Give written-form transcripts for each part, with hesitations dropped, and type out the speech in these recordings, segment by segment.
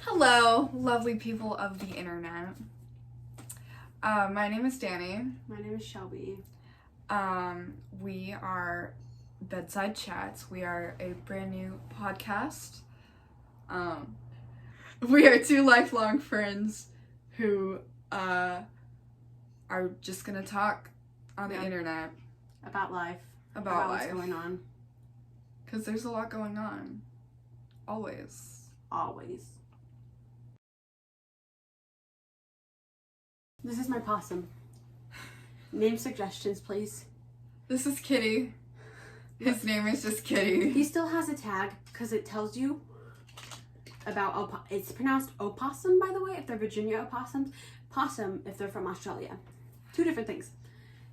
Hello, lovely people of the internet. My name is Dany. My name is Shelby. We are Bedside CHATS. We are a brand new podcast. We are two lifelong friends who are just gonna talk on the internet About life. about life. What's going on. Because there's a lot going on. Always. This is my possum. Name suggestions, please. This is Kitty. His name is just Kitty. He still has a tag because it tells you about it's pronounced opossum, by the way, if they're Virginia opossums. Possum if they're from Australia. Two different things.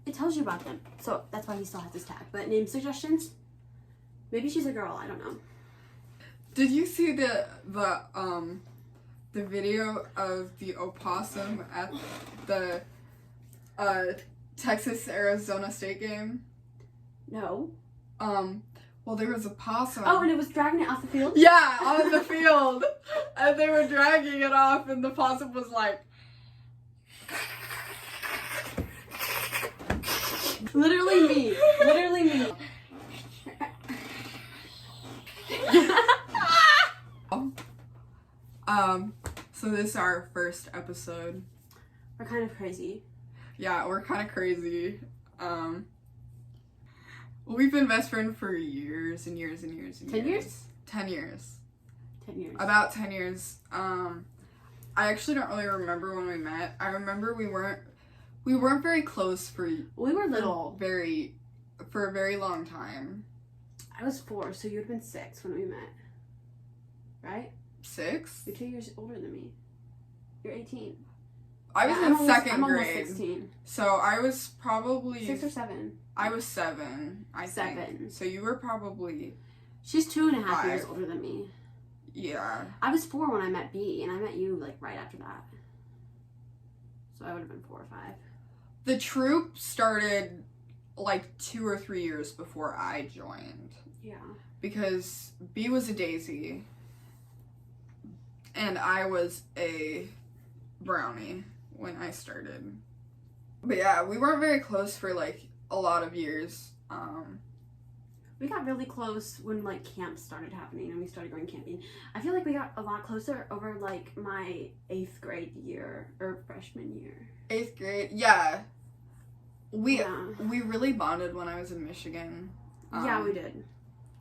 It tells you about them. So that's why he still has his tag. But name suggestions? Maybe she's a girl, I don't know. Did you see the video of the opossum at the Texas-Arizona State game? No. Well, there was a possum. Oh, and it was dragging it off the field? Yeah, on the field. And they were dragging it off, and the possum was like... Literally me. Literally me. So this is our first episode. We're kind of crazy. Yeah, we're kind of crazy. We've been best friends for years and years and years and 10 years. years? 10 years. 10 years. About 10 years. I actually don't really remember when we met. I remember we weren't very close for... We were little. For a very long time. I was 4, so you would have been 6 when we met. Right? 6? You're 2 years older than me. You're 18. I was in second grade. I'm almost 16. So I was probably... 6 or 7. I was 7, I think. 7. So you were probably... She's 2.5 5. years older than me. Yeah. I was 4 when I met B, and I met you, like, right after that. So I would have been 4 or 5. The troop started, like, 2 or 3 years before I joined. Yeah. Because B was a daisy. And I was a brownie when I started. But yeah, we weren't very close for, like, a lot of years. We got really close when, like, camp started happening and we started going camping. I feel like we got a lot closer over, like, my 8th grade year, or freshman year. 8th grade, yeah. We really bonded when I was in Michigan. Yeah, we did.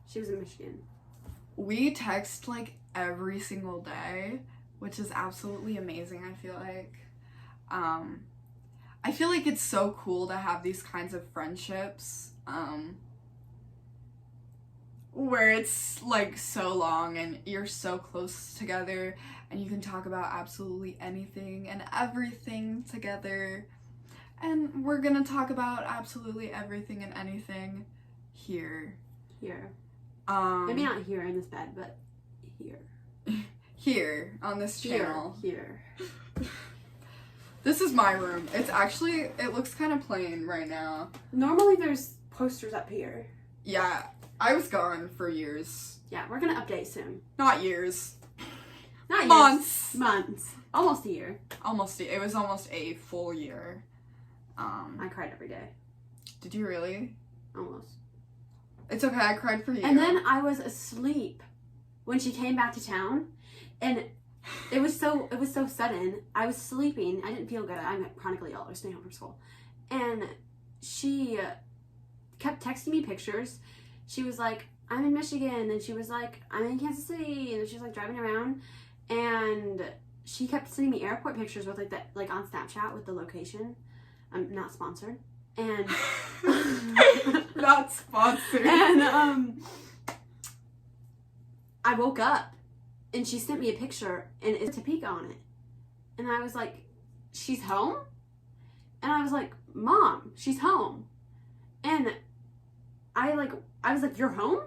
She was in Michigan. We text, like, every single day, which is absolutely amazing, I feel like. I feel like it's so cool to have these kinds of friendships, where it's, like, so long and you're so close together and you can talk about absolutely anything and everything together. And we're gonna talk about absolutely everything and anything here. Here. Maybe not here in this bed, but here. Here, on this channel. Here. This is my room. It's actually, it looks kind of plain right now. Normally there's posters up here. Yeah, I was gone for years. Yeah, we're gonna update soon. Not years. Not years. Months. Months. Almost a year. It was almost a full year. I cried every day. Did you really? Almost. It's okay, I cried for you. And then I was asleep when she came back to town, and it was so sudden. I was sleeping. I didn't feel good. I'm chronically ill. I was staying home from school, and she kept texting me pictures. She was like, "I'm in Michigan," and she was like, "I'm in Kansas City," and she was like driving around, and she kept sending me airport pictures with like on Snapchat with the location. I'm not sponsored. And not sponsored. And I woke up and she sent me a picture and it's Topeka on it. And I was like, she's home? And I was like, Mom, she's home. And I was like, you're home?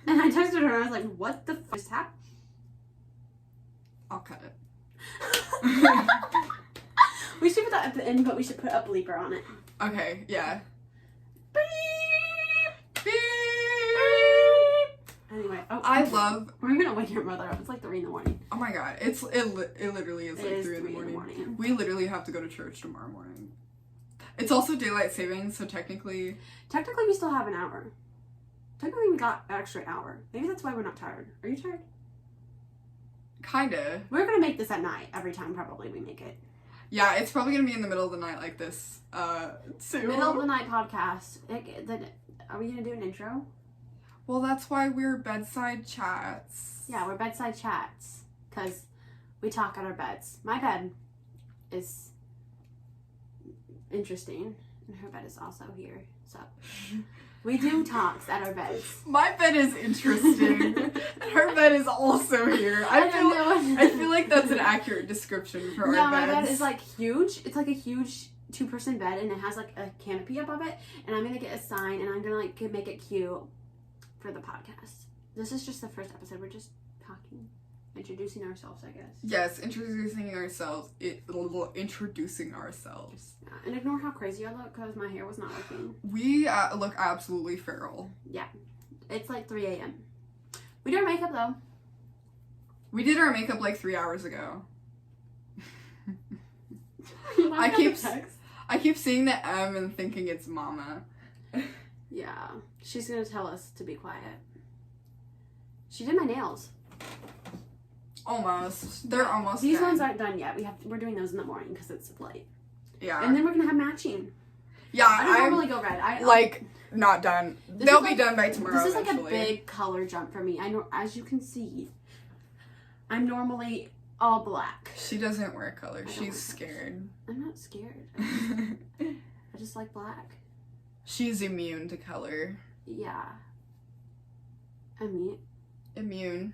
And I texted her and I was like, what the fuck just happened? I'll cut it. We should put that at the end, but we should put a bleeper on it. Okay, yeah. Beep! Beep! I Anyway, we're gonna wake your mother up. It's like 3 a.m. Oh my god, it literally is like 3 a.m. We literally have to go to church tomorrow morning. It's also daylight savings, so technically we still have an hour. Technically, we got an extra hour. Maybe that's why we're not tired. Are you tired? Kinda. We're gonna make this at night every time. Probably we make it. Yeah, it's probably gonna be in the middle of the night like this. Too. Middle of the night podcast. Are we gonna do an intro? Well, that's why we're Bedside Chats. Yeah, we're Bedside Chats because we talk at our beds. My bed is interesting, and her bed is also here. So we do talks at our beds. My bed is interesting, and her bed is also here. I feel like that's an accurate description for our beds. Yeah, my bed is like huge. It's like a huge 2-person bed, and it has like a canopy above it. And I'm gonna get a sign, and I'm gonna like make it cute for the podcast. This is just the first episode. We're just talking, introducing ourselves, I guess. Yes, introducing ourselves. Introducing ourselves. Yeah, and ignore how crazy I look because my hair was not working. We look absolutely feral. Yeah, it's like 3 a.m. We did our makeup though. We did our makeup like 3 hours ago. I keep seeing the M and thinking it's Mama. Yeah, she's gonna tell us to be quiet. She did my nails. Almost. They're almost These done. ones aren't done yet. We're doing those in the morning because it's late. Yeah. And then we're gonna have matching. Yeah, I don't normally go red. Not done. They'll be done by tomorrow. This is eventually. like a big color jump for me. I know, as you can see, I'm normally all black. She doesn't wear color. She's scared. I'm not scared. I just like black. She's immune to color. Yeah. Immune.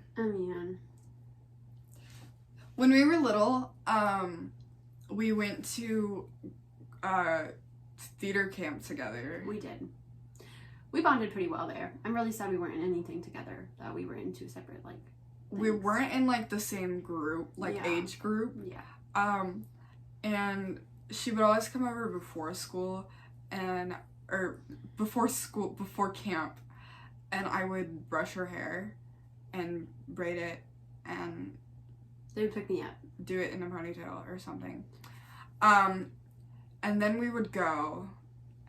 When we were little, we went to theater camp together. We did. We bonded pretty well there. I'm really sad we weren't in anything together. We were in 2 separate things. We weren't in like the same group, age group. Yeah. And she would always come over before school before camp, and I would brush her hair and braid it and they would pick me up, do it in a ponytail or something. And then we would go,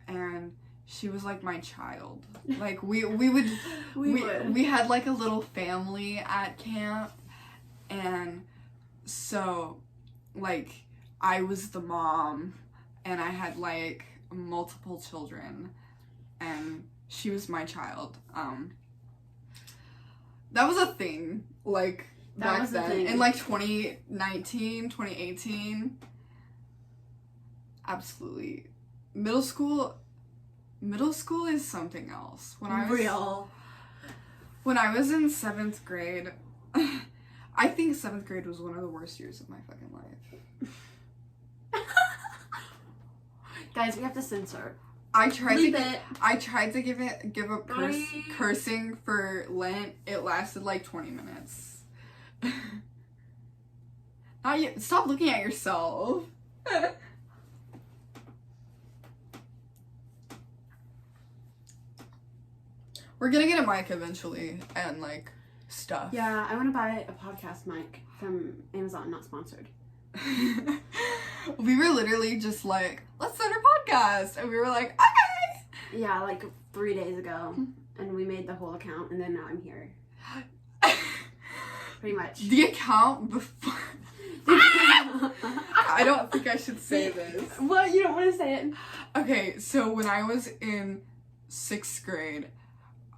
and she was like my child. Like we had like a little family at camp, and so like I was the mom, and I had like multiple children, and she was my child. That was a thing, like, back then. In like 2019, 2018. Absolutely. Middle school is something else. When I was in 7th grade, I think 7th grade was one of the worst years of my fucking life. Guys, we have to censor. I tried to give up cursing for Lent. It lasted like 20 minutes. Not you. Stop looking at yourself. We're gonna get a mic eventually and like stuff. Yeah, I want to buy a podcast mic from Amazon, not sponsored. We were literally just like, let's start a podcast, and we were like, okay. Yeah, like 3 days ago, and we made the whole account, and then now I'm here. Pretty much. The account before. I don't think I should say this. What? You don't want to say it? Okay, so when I was in 6th grade,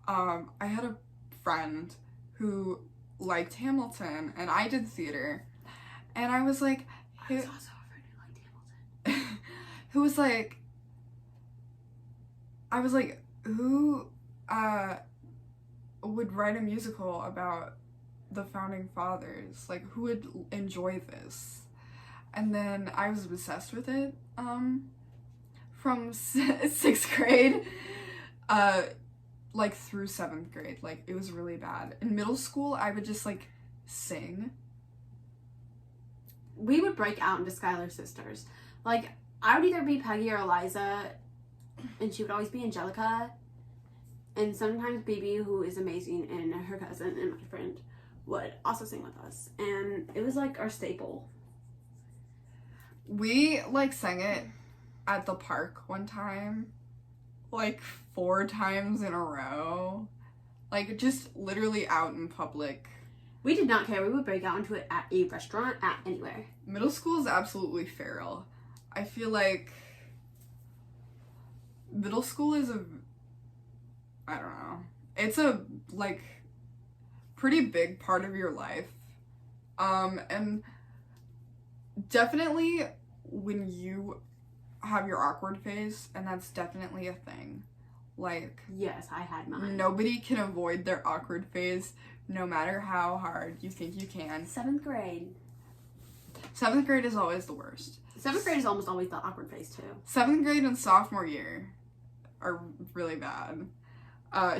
I had a friend who liked Hamilton, and I did theater, and I was like, I was also a friend who liked Hamilton. Who was like, I was like, who would write a musical about the founding fathers? Like, who would enjoy this? And then I was obsessed with it from 6th grade like through 7th grade. Like, it was really bad. In middle school, I would just like sing. We would break out into Skylar sisters. Like, I would either be Peggy or Eliza, and she would always be Angelica. And sometimes Baby, who is amazing, and her cousin and my friend would also sing with us. And it was like our staple. We like sang it at the park one time, like 4 times in a row. Like just literally out in public. We did not care. We would break out into it at a restaurant, at anywhere. Middle school is absolutely feral. I feel like middle school is I don't know. It's a, like, pretty big part of your life. And definitely when you have your awkward phase, and that's definitely a thing. Like, yes, I had mine. Nobody can avoid their awkward phase, no matter how hard you think you can. 7th grade. 7th grade is always the worst. 7th grade is almost always the awkward phase, too. 7th grade and sophomore year are really bad.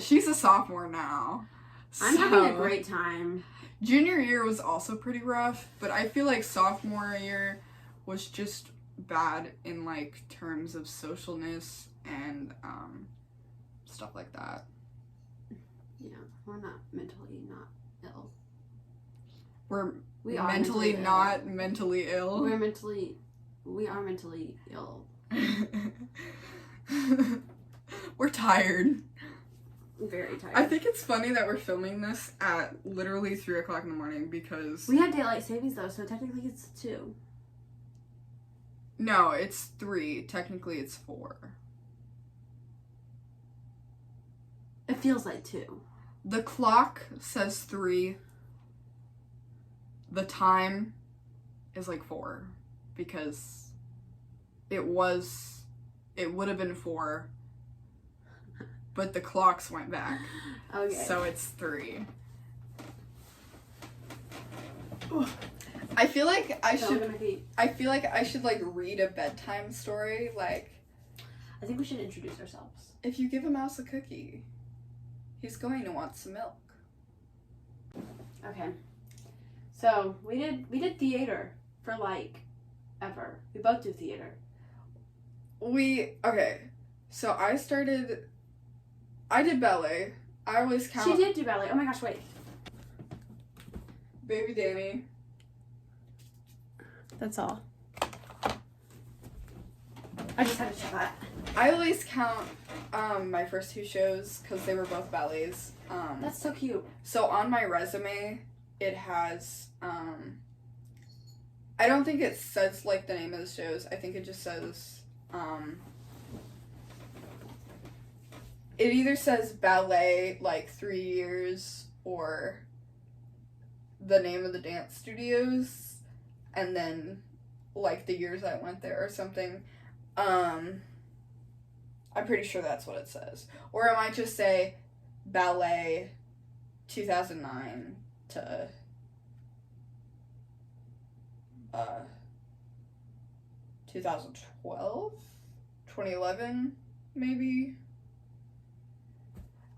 She's a sophomore now. I'm having a great time. Junior year was also pretty rough, but I feel like sophomore year was just bad in, like, terms of socialness and, stuff like that. Yeah, we're not mentally not ill. We are mentally not mentally ill. We are mentally ill. We're tired. Very tired. I think it's funny that we're filming this at literally 3 o'clock in the morning because... We have daylight savings though, so technically it's 2. No, it's 3. Technically it's 4. It feels like 2. The clock says 3. The time is like 4 because it would have been 4, but the clocks went back. Okay. So it's 3. I feel like I should like read a bedtime story. Like, I think we should introduce ourselves. If you give a mouse a cookie, he's going to want some milk. Okay. So we did theater for like ever. We both do theater. Okay. So I did ballet. I always count. She did do ballet. Oh my gosh, wait. Baby Dany. That's all. I just had to check that. I always count my first 2 shows because they were both ballets. That's so cute. So on my resume, it has, I don't think it says, like, the name of the shows. I think it just says, it either says ballet, like, 3 years, or the name of the dance studios, and then, like, the years I went there or something. I'm pretty sure that's what it says. Or it might just say ballet 2009 to 2012, 2011, maybe.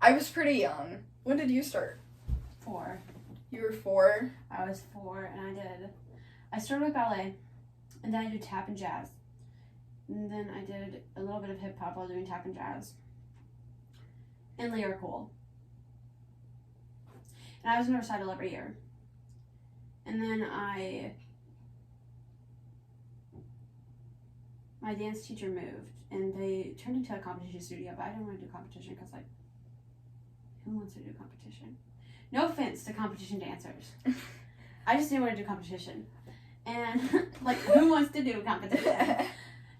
I was pretty young. When did you start? 4. You were 4? I was 4, and I started with ballet, and then I did tap and jazz. And then I did a little bit of hip hop while doing tap and jazz. And lyrical. And I was in a recital every year. And then my dance teacher moved, and they turned into a competition studio, but I didn't want to do competition because, like, who wants to do competition? No offense to competition dancers. I just didn't want to do competition. And, like, who wants to do competition?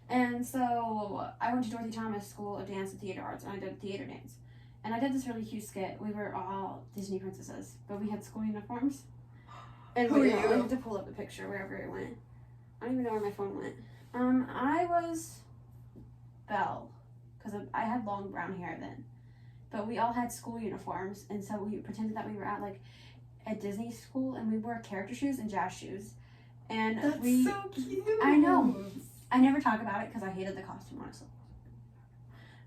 And so I went to Dorothy Thomas School of Dance and Theater Arts, and I did theater dance. And I did this really cute skit. We were all Disney princesses, but we had school uniforms. And Who were you? I have to pull up the picture wherever it went. I don't even know where my phone went. I was Belle, because I had long brown hair then. But we all had school uniforms, and so we pretended that we were at, like, a Disney school, and we wore character shoes and jazz shoes. And That's so cute. I know. I never talk about it because I hated the costume, honestly.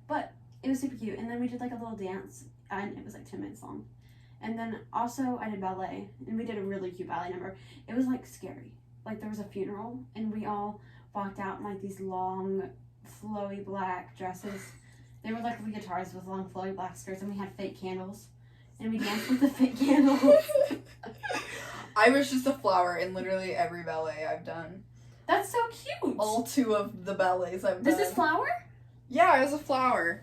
But it was super cute. And then we did, like, a little dance, and it was, like, 10 minutes long. And then also I did ballet, and we did a really cute ballet number. It was, like, scary. Like, there was a funeral, and we all walked out in, like, these long, flowy black dresses. They were like guitars with long flowy black skirts, and we had fake candles. And we danced with the fake candles. I was just a flower in literally every ballet I've done. That's so cute. All 2 of the ballets I've done. This is flower? Yeah, I was a flower.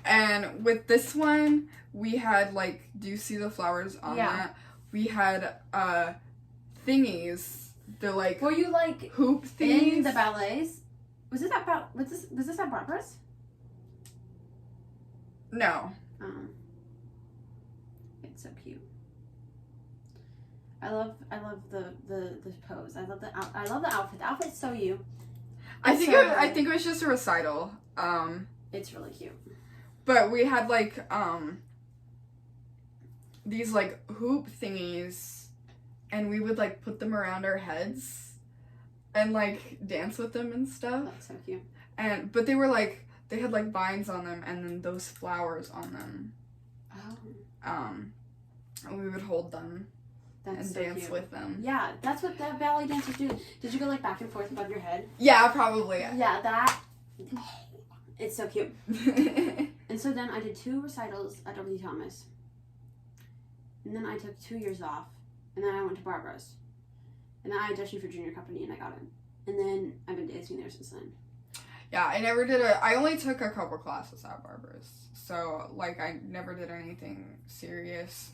And with this one, we had like, do you see the flowers on that? We had thingies. They're like, were you like hoop thingies in the ballets? Was this at Barbara's? No. It's so cute. I love the pose. I love the outfit. The outfit's so you. I think it was just a recital. It's really cute. But we had like these like hoop thingies, and we would like put them around our heads and like dance with them and stuff. That's so cute. But they were like, they had like vines on them and then those flowers on them. Oh. And we would hold them and so dance cute. with them. Yeah, that's what the ballet dancers do. Did you go like back and forth above your head? Yeah, probably. Yeah, that. It's so cute. And so then I did 2 recitals at W. Thomas. And then I took 2 years off. And then I went to Barbara's. And then I auditioned for junior company and I got it. And then I've been dancing there since then. Yeah, I only took a couple classes at Barbara's. So, like, I never did anything serious.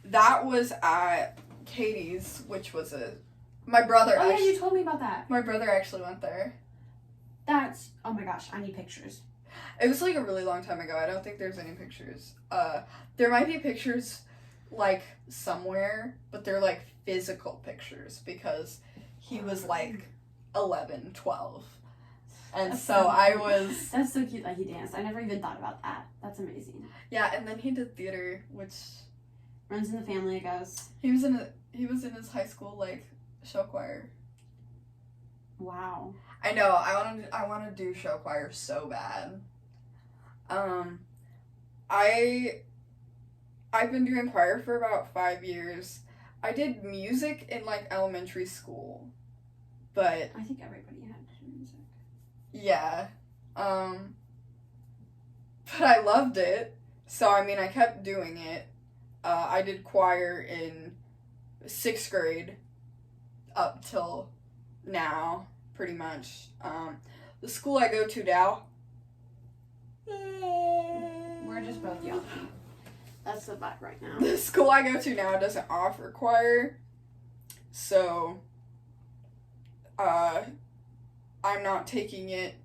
That was at Katie's, which was my brother. Oh, yeah, you told me about that. My brother actually went there. Oh my gosh, I need pictures. It was like a really long time ago. I don't think there's any pictures. There might be pictures like somewhere, but they're like physical pictures because he was like 11, 12. And That's so I was... That's so cute that he danced. I never even thought about that. That's amazing. Yeah, and then he did theater, which... Runs in the family, I guess. He was in his high school, like, show choir. Wow. I know, I want to do show choir so bad. I've been doing choir for about 5 years. I did music in, like, elementary school. But... I think everybody had to do music. Yeah. But I loved it. So, I mean, I kept doing it. I did choir in 6th grade up till now, pretty much. The school I go to now... We're just both yelling. That's the vibe right now. The school I go to now doesn't offer choir. So, I'm not taking it.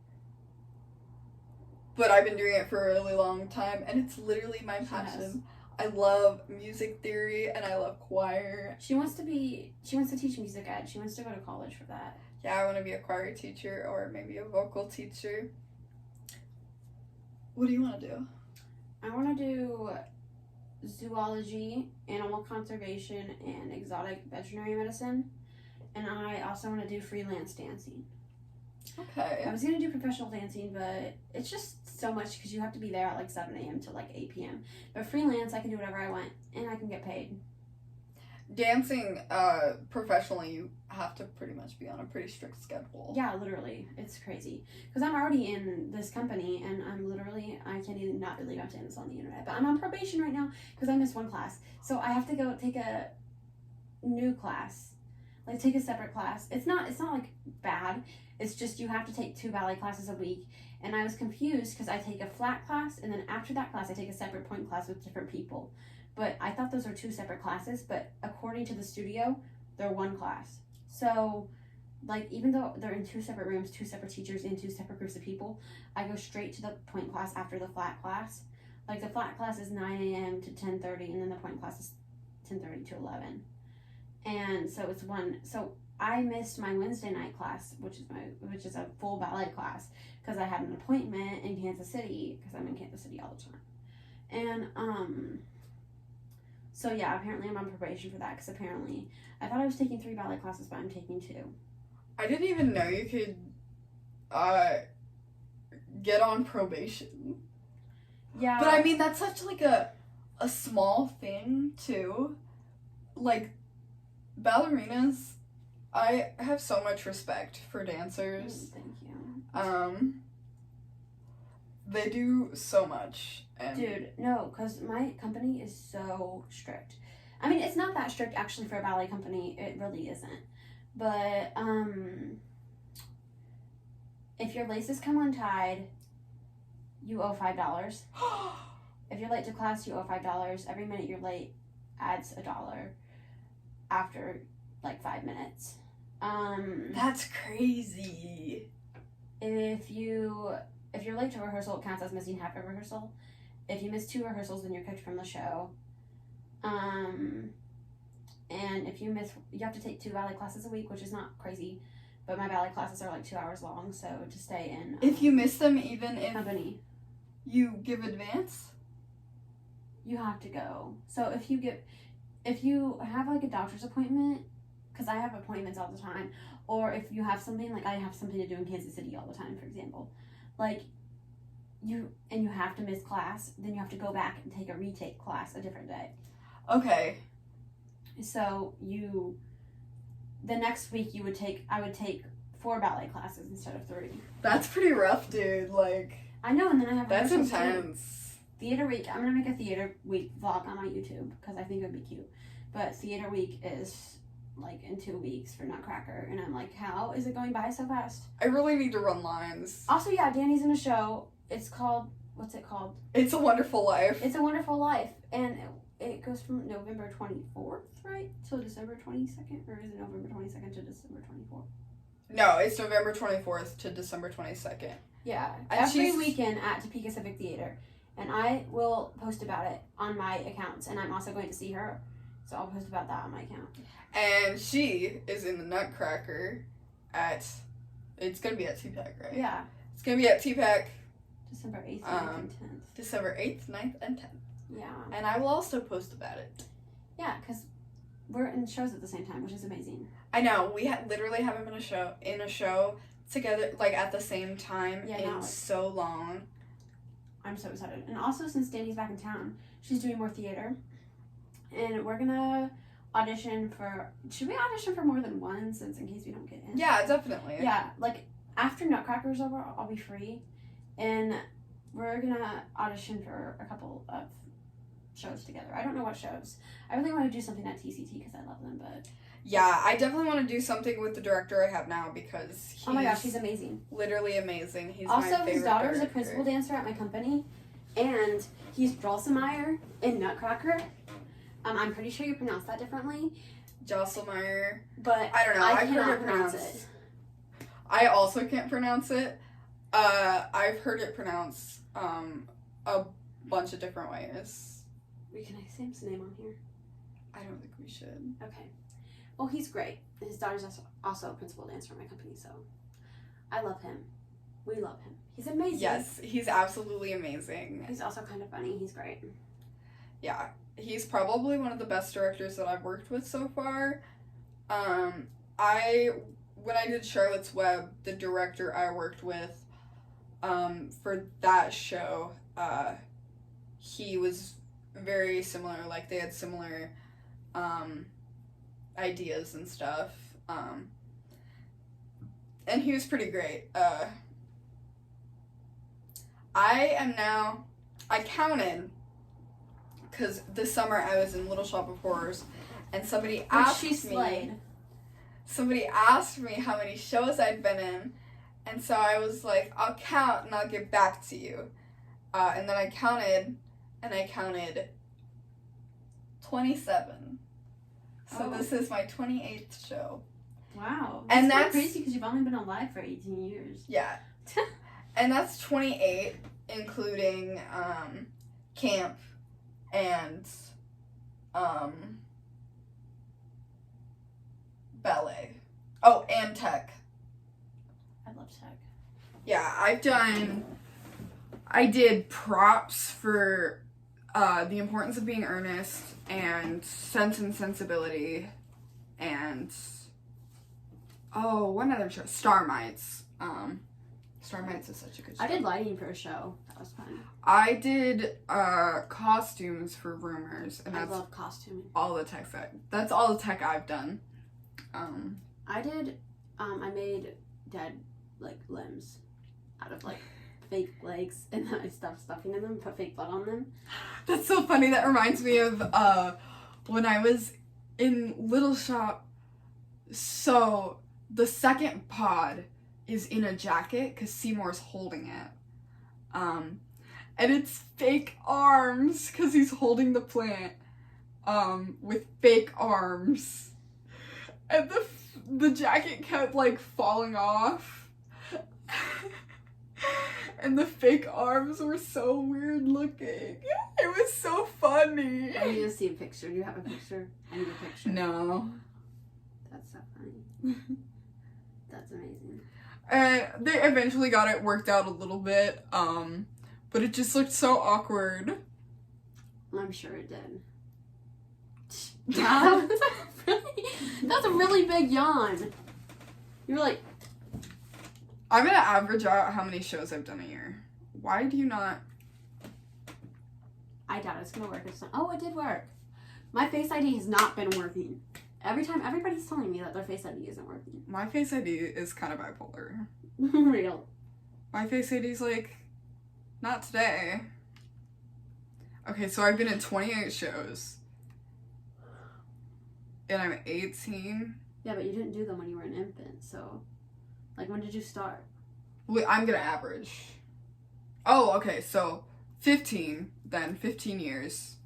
But I've been doing it for a really long time, and it's literally my passion. Yes. I love music theory, and I love choir. She wants to teach music ed. She wants to go to college for that. Yeah, I want to be a choir teacher or maybe a vocal teacher. What do you want to do? I want to do zoology, animal conservation, and exotic veterinary medicine. And I also want to do freelance dancing. Okay. I was going to do professional dancing, but it's just so much because you have to be there at like 7 a.m. to like 8 p.m. But freelance, I can do whatever I want, and I can get paid. Dancing professionally, you have to pretty much be on a pretty strict schedule. Yeah, literally. It's crazy. Because I'm already in this company, and I can't even not believe I'm saying this on the internet, but I'm on probation right now because I missed 1 class. So I have to go take a new class. Like, take a separate class. It's not like bad. It's just you have to take 2 ballet classes a week. And I was confused because I take a flat class, and then after that class, I take a separate point class with different people. But I thought those were 2 separate classes, but according to the studio, they're 1 class. So, like, even though they're in 2 separate rooms, 2 separate teachers, and 2 separate groups of people, I go straight to the point class after the flat class. Like, the flat class is 9 a.m. to 10:30, and then the point class is 10:30 to 11. And so it's 1. So I missed my Wednesday night class, which is a full ballet class, because I had an appointment in Kansas City, because I'm in Kansas City all the time. And so yeah, apparently I'm on probation for that, because apparently I thought I was taking 3 ballet classes, but I'm taking 2. I didn't even know you could get on probation. Yeah. But I mean, that's such like a small thing too. Like, ballerinas, I have so much respect for dancers. Thank you. They do so much. And Dude, no, because my company is so strict. I mean, it's not that strict actually for a ballet company. It really isn't. But if your laces come untied, you owe $5. If you're late to class, you owe $5. Every minute you're late adds $1 after like 5 minutes. That's crazy. If you're late to rehearsal, it counts as missing half a rehearsal. If you miss 2 rehearsals, then you're kicked from the show. And if you have to take 2 ballet classes a week, which is not crazy, but my ballet classes are like 2 hours long, so to stay in if you miss them, even if company, you give advance, you have to go. So if you have like a doctor's appointment, because I have appointments all the time, or if you have something, like I have something to do in Kansas City all the time, for example, like you have to miss class, then you have to go back and take a retake class a different day. Okay. So the next week I would take 4 ballet classes instead of 3. That's pretty rough, dude. Like, I know, and then I have that's rehearsals too. intense. Theater week. I'm gonna make a theater week vlog on my YouTube because I think it would be cute. But theater week is like in 2 weeks for Nutcracker, and I'm like, how is it going by so fast? I really need to run lines. Also, yeah, Dany's in a show. It's called, what's it called? It's a Wonderful Life. It's a Wonderful Life, and it goes from November 24th, right, till December 22nd, or is it November 22nd to December 24th? No, it's November 24th to December 22nd. Yeah, And every weekend at Topeka Civic Theater, and I will post about it on my accounts, and I'm also going to see her, so I'll post about that on my account. And she is in the Nutcracker it's gonna be at TPAC, right? Yeah. It's gonna be at TPAC December 8th, 9th, and 10th. December 8th, 9th, and 10th. Yeah. And I will also post about it. Yeah, because we're in shows at the same time, which is amazing. I know, we literally haven't been in a show together, like, at the same time so long. I'm so excited. And also, since Dany's back in town, she's doing more theater. And we're gonna audition for... Should we audition for more than one, since in case we don't get in? Yeah, definitely. Yeah, like, after Nutcracker's over, I'll be free. And we're gonna audition for a couple of shows together. I don't know what shows. I really want to do something at TCT because I love them, but... Yeah, I definitely want to do something with the director I have now because he's... Oh my gosh, he's amazing. Literally amazing. He's also, my favorite his daughter is a director. principal dancer at my company, and he's Drosselmeyer in Nutcracker. I'm pretty sure you pronounce that differently. Josselmeyer. But I don't know. I I've cannot heard it pronounce pronounced. it. I also can't pronounce it. I've heard it pronounced a bunch of different ways. Can I say his name on here? I don't think we should. Okay. Well, he's great. His daughter's also a principal dancer at my company, so I love him. We love him. He's amazing. Yes, he's absolutely amazing. He's also kind of funny. He's great. Yeah, he's probably one of the best directors that I've worked with so far. When I did Charlotte's Web, the director I worked with for that show, he was very similar. Like, they had similar ideas and stuff. And he was pretty great. I counted, because this summer I was in Little Shop of Horrors, and somebody asked me how many shows I'd been in, and so I was like, I'll count and I'll get back to you. And then I counted 27. So this is my 28th show. Wow. And that's that's crazy because you've only been alive for 18 years. Yeah. And that's 28, including camp and ballet. Oh, and tech. I love tech. Yeah, I did props for The Importance of Being Earnest and Sense and Sensibility and one other show, Star Mites. Star Mites is such a good show. I did lighting for a show. That was fun. I did costumes for Rumors, and I that's love costuming. all the tech that's all the tech I've done. I did I made dead like limbs out of like fake legs and then I stuffed stuffing in them and put fake blood on them. That's so funny. That reminds me of when I was in Little Shop. So the second pod is in a jacket because Seymour's holding it. And it's fake arms because he's holding the plant with fake arms. And the jacket kept like falling off. And the fake arms were so weird looking. It was so funny. I need to see a picture. Do you have a picture? I need a picture. No. That's so funny. That's amazing. And they eventually got it worked out a little bit, but it just looked so awkward. I'm sure it did. Wow, that's a really big yawn. You were like... I'm gonna average out how many shows I've done a year. Why do you not? I doubt it's gonna work. Oh, it did work. My Face ID has not been working. Every time, everybody's telling me that their Face ID isn't working. My Face ID is kind of bipolar. Real. My Face ID's like, not today. Okay, so I've been in 28 shows. And I'm 18. Yeah, but you didn't do them when you were an infant, so... Like, when did you start? Wait, I'm gonna average. Oh, okay, so 15, then 15 years.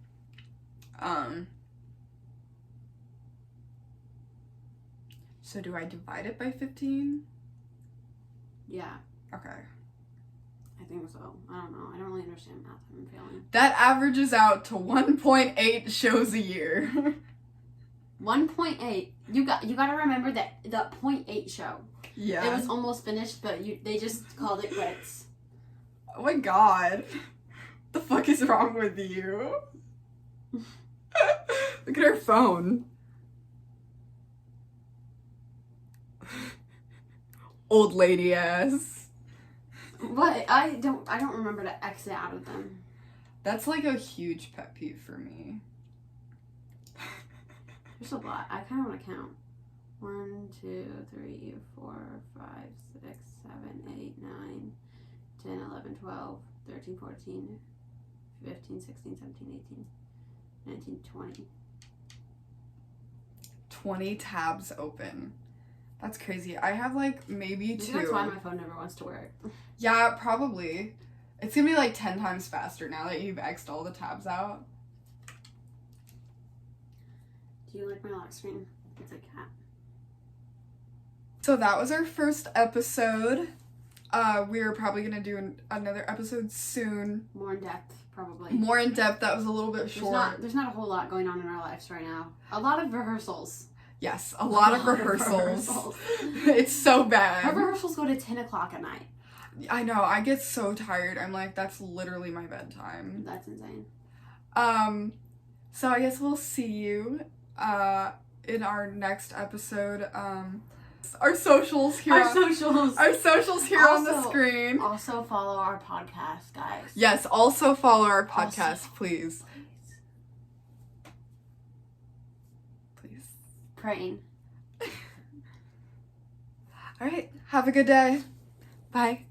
So do I divide it by 15? Yeah. Okay. I think so. I don't know. I don't really understand math. I'm failing. That averages out to 1.8 shows a year. 1.8. You got to remember that the 0.8 show. Yeah. It was almost finished, but they just called it quits. Oh my god. The fuck is wrong with you? Look at her phone. Old lady ass. What? I don't remember to exit out of them. That's like a huge pet peeve for me. There's a lot. I kind of want to count. 1, 2, 3, 4, 5, 6, 7, 8, 9, 10, 11, 12, 13, 14, 15, 16, 17, 18, 19, 20. 20 tabs open. That's crazy. I have like maybe 2. That's why my phone never wants to work. Yeah, probably. It's gonna be like 10 times faster now that you've X'd all the tabs out. Do you like my lock screen? It's a cat. So that was our first episode. We are probably gonna do another episode soon. More in depth, probably. More in depth. That was a little bit short. There's not a whole lot going on in our lives right now. A lot of rehearsals. Yes, a lot of rehearsals. It's so bad. Our rehearsals go to 10 o'clock at night. I know. I get so tired. I'm like, that's literally my bedtime. That's insane. So I guess we'll see you in our next episode. Our socials here. Our socials here on the screen. Also follow our podcast, guys. Yes, also follow our podcast, please. Please. Praying. All right. Have a good day. Bye.